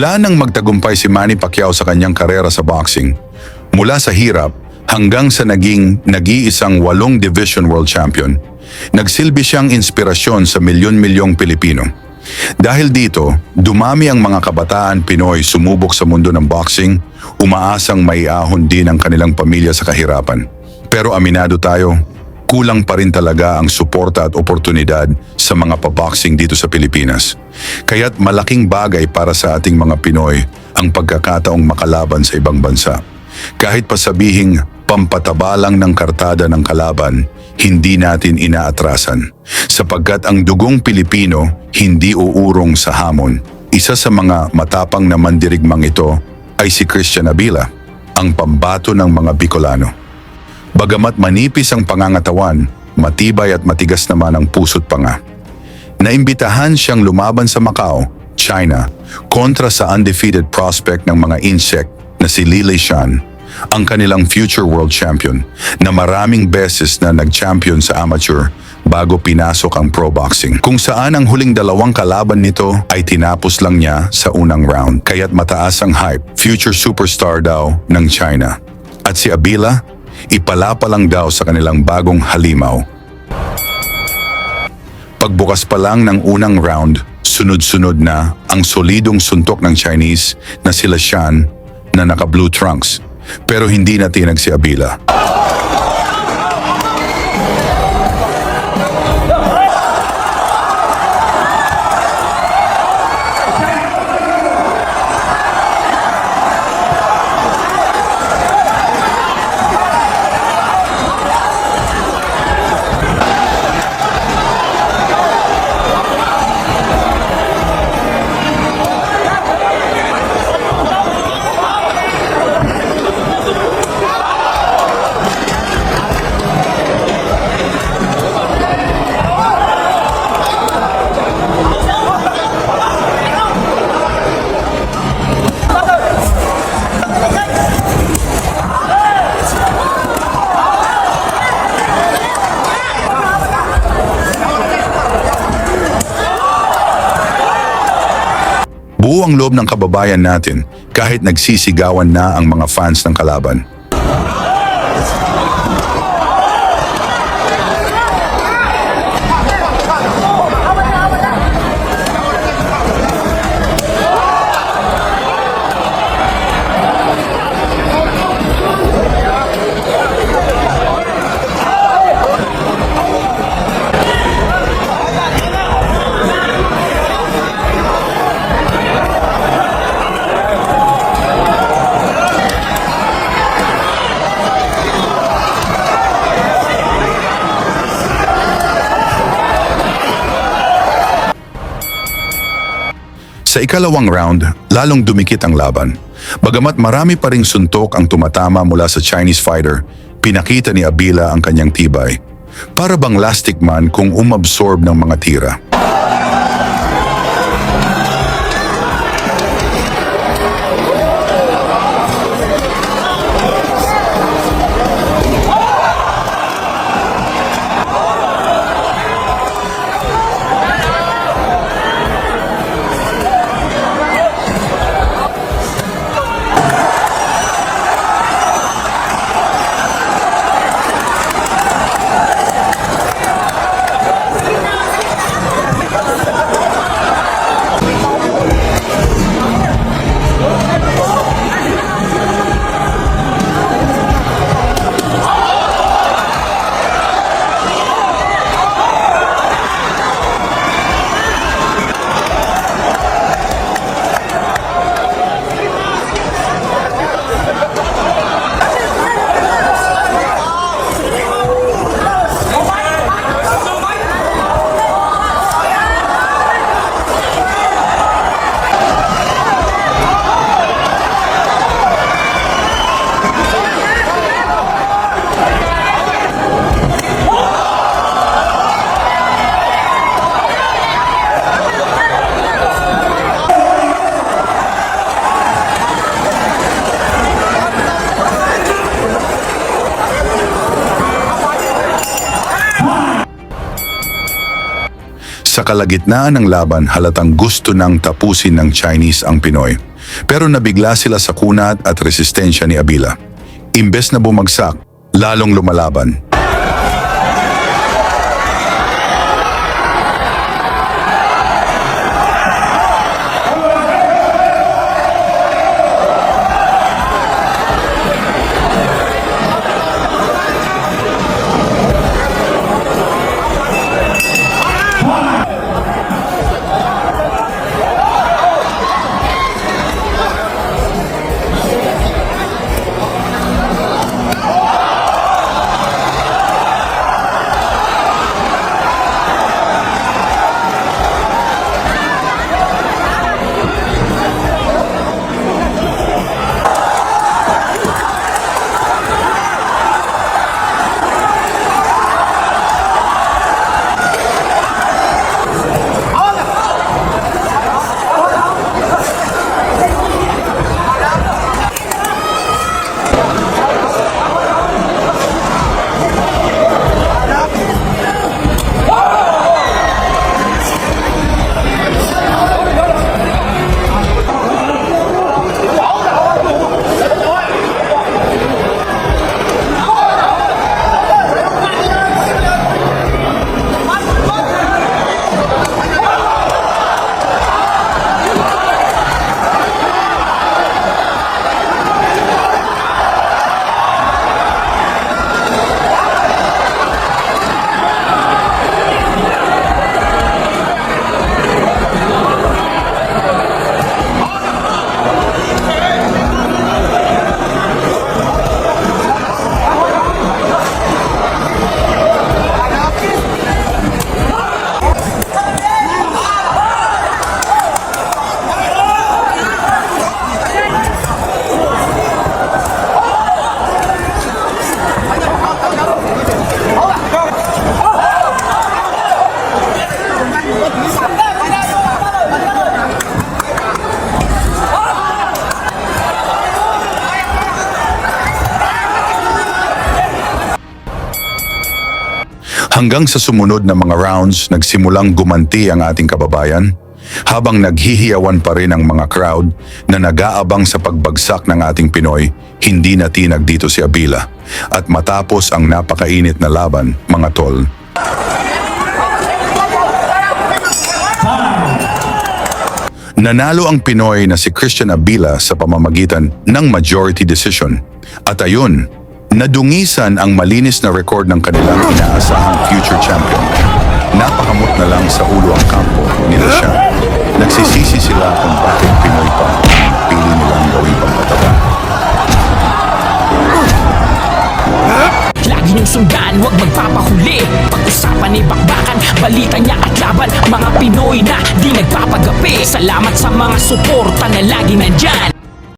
Mula nang magtagumpay si Manny Pacquiao sa kanyang karera sa boxing, mula sa hirap hanggang sa naging nag-iisang 8 Division World Champion, nagsilbi siyang inspirasyon sa milyon-milyong Pilipino. Dahil dito, dumami ang mga kabataan Pinoy sumubok sa mundo ng boxing, umaasang maiahon din ang kanilang pamilya sa kahirapan. Pero aminado tayo, kulang pa rin talaga ang suporta at oportunidad sa mga paboxing dito sa Pilipinas. Kaya't malaking bagay para sa ating mga Pinoy ang pagkakataong makalaban sa ibang bansa. Kahit pa sabihing pampataba lang ng kartada ng kalaban, hindi natin inaatrasan. Sapagkat ang dugong Pilipino hindi uurong sa hamon. Isa sa mga matapang na mandirigmang ito ay si Christian Abila, ang pambato ng mga Bicolano. Bagamat manipis ang pangangatawan, matibay at matigas naman ang puso't panga. Naimbitahan siyang lumaban sa Macau, China, kontra sa undefeated prospect ng mga insect na si Li Leishan, ang kanilang future world champion na maraming beses na nag-champion sa amateur bago pinasok ang pro boxing. Kung saan ang huling 2 kalaban nito ay tinapos lang niya sa unang round. Kaya't mataas ang hype, future superstar daw ng China. At si Abila, ipalapa lang daw sa kanilang bagong halimaw. Pagbukas pa lang ng unang round, sunod-sunod na ang solidong suntok ng Chinese na sila Shan na naka-blue trunks. Pero hindi natinag si Abila. Buo ang loob ng kababayan natin kahit nagsisigawan na ang mga fans ng kalaban. Sa ikalawang round, lalong dumikit ang laban. Bagamat marami pa ring suntok ang tumatama mula sa Chinese fighter, pinakita ni Abila ang kanyang tibay. Para bang lastic man kung umabsorb ng mga tira. Sa kalagitnaan ng laban, halatang gusto nang tapusin ng Chinese ang Pinoy. Pero nabigla sila sa kunat at resistensya ni Abila. Imbes na bumagsak, lalong lumalaban. Hanggang sa sumunod na mga rounds, nagsimulang gumanti ang ating kababayan, habang naghihiyawan pa rin ang mga crowd na nag-aabang sa pagbagsak ng ating Pinoy, hindi natinag dito si Abila. At matapos ang napakainit na laban, mga tol, nanalo ang Pinoy na si Christian Abila sa pamamagitan ng majority decision. At ayun, nadungisan ang malinis na record ng kanilang inaasahang future champion. Napakamot na lang sa ulo ang kampo nila siya. Nagsisisi sila kung bakit Pinoy pa ang pili nilang gawing pangmataba. Lagi niyong sundan, huwag magpapahuli. Pag-usapan ni bakbakan, balita niya at laban. Mga Pinoy na di nagpapagapi. Salamat sa mga suporta na lagi nandyan.